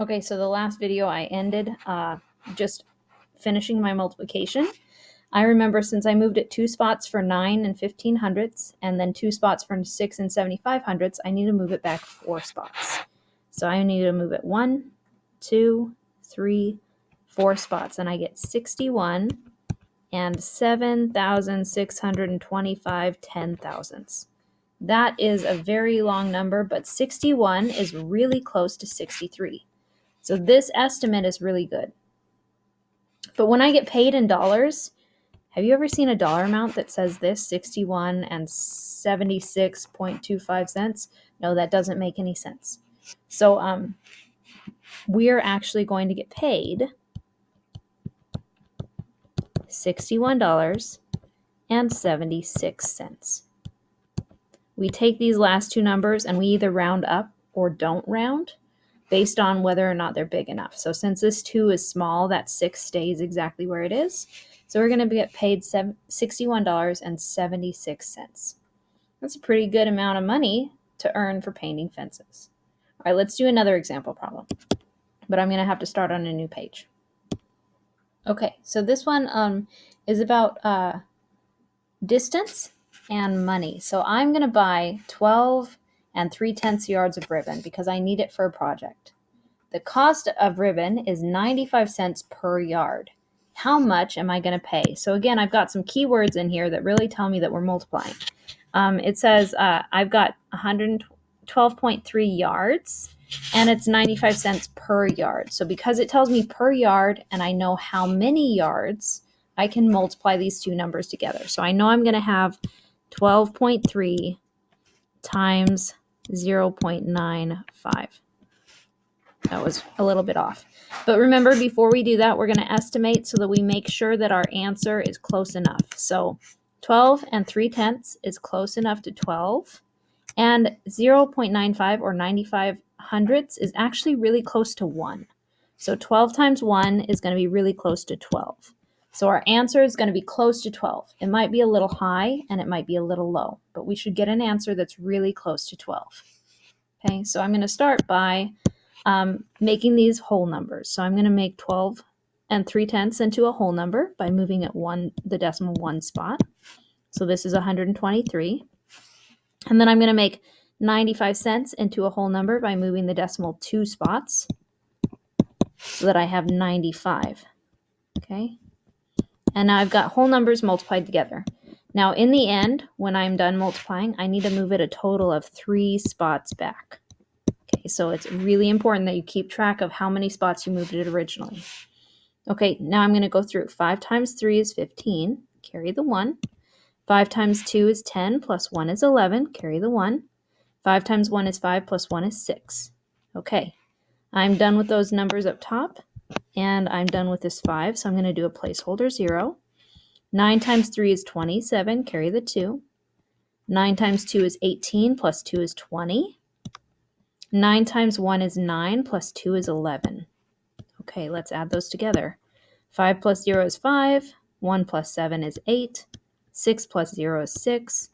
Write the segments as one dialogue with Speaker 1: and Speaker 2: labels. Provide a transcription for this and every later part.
Speaker 1: Okay, so the last video I ended just finishing my multiplication. I remember since I moved it 2 spots for 9 and 15 hundredths and then 2 spots for 6 and 75 hundredths, I need to move it back 4 spots. So I need to move it 1, 2, 3, 4 spots, and I get 61 and 7,625 10,000ths. That is a very long number, but 61 is really close to 63. So this estimate is really good. But when I get paid in dollars, have you ever seen a dollar amount that says this, 61 and 76.25 cents? No, that doesn't make any sense. So we're actually going to get paid $61.76. We take these last two numbers and we either round up or don't round based on whether or not they're big enough. So since this 2 is small, that 6 stays exactly where it is. So we're going to get paid $61.76. That's a pretty good amount of money to earn for painting fences. All right, let's do another example problem. But I'm going to have to start on a new page. Okay, so this one is about distance and money. So I'm going to buy 12 and 3/10 yards of ribbon because I need it for a project. The cost of ribbon is 95 cents per yard. How much am I going to pay? So again, I've got some keywords in here that really tell me that we're multiplying. It says I've got 112.3 yards and it's 95 cents per yard. So because it tells me per yard and I know how many yards, I can multiply these two numbers together. So I know I'm going to have 12.3 times 0.95. That was a little bit off. But remember, before we do that, we're going to estimate so that we make sure that our answer is close enough. So 12 and 3/10 is close enough to 12. And 0.95 or 95 hundredths is actually really close to 1. So 12 times 1 is going to be really close to 12. So our answer is going to be close to 12. It might be a little high and it might be a little low, but we should get an answer that's really close to 12. Okay, so I'm going to start by making these whole numbers. So I'm going to make 12 and 3/10 into a whole number by moving it the decimal 1 spot. So this is 123. And then I'm going to make 95 cents into a whole number by moving the decimal 2 spots so that I have 95. Okay. And now I've got whole numbers multiplied together. Now in the end, when I'm done multiplying, I need to move it a total of 3 spots back. Okay, so it's really important that you keep track of how many spots you moved it originally. Okay, now I'm going to go through. 5 times 3 is 15. Carry the 1. 5 times 2 is 10, plus 1 is 11. Carry the 1. 5 times 1 is 5, plus 1 is 6. Okay, I'm done with those numbers up top, and I'm done with this 5, so I'm going to do a placeholder 0. 9 times 3 is 27. Carry the 2. 9 times 2 is 18, plus 2 is 20. 9 times 1 is 9, plus 2 is 11. Okay, let's add those together. 5 plus 0 is 5. 1 plus 7 is 8. 6 plus 0 is 6.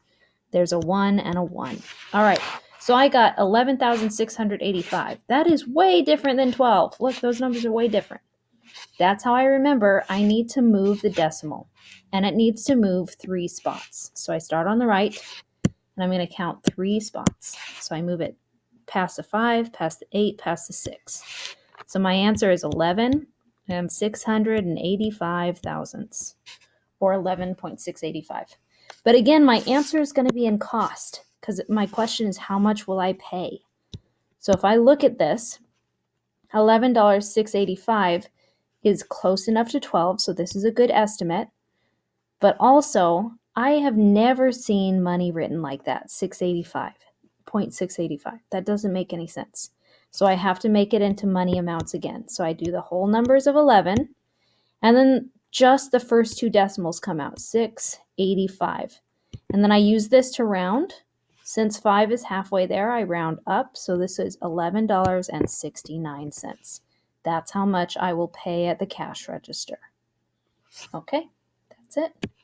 Speaker 1: There's a 1 and a 1. All right, so I got 11,685. That is way different than 12. Look, those numbers are way different. That's how I remember I need to move the decimal, and it needs to move 3 spots. So I start on the right, and I'm going to count 3 spots. So I move it past the 5, past the 8, past the 6. So my answer is 11 and 685 thousandths, or 11.685. But again, my answer is going to be in cost because my question is how much will I pay? So if I look at this, $11.685 is close enough to 12, so this is a good estimate. But also, I have never seen money written like that, 0.685. That doesn't make any sense. So I have to make it into money amounts again. So I do the whole numbers of 11, and then just the first 2 decimals come out, 685. And then I use this to round. Since 5 is halfway there, I round up. So this is $11.69. That's how much I will pay at the cash register. Okay, that's it.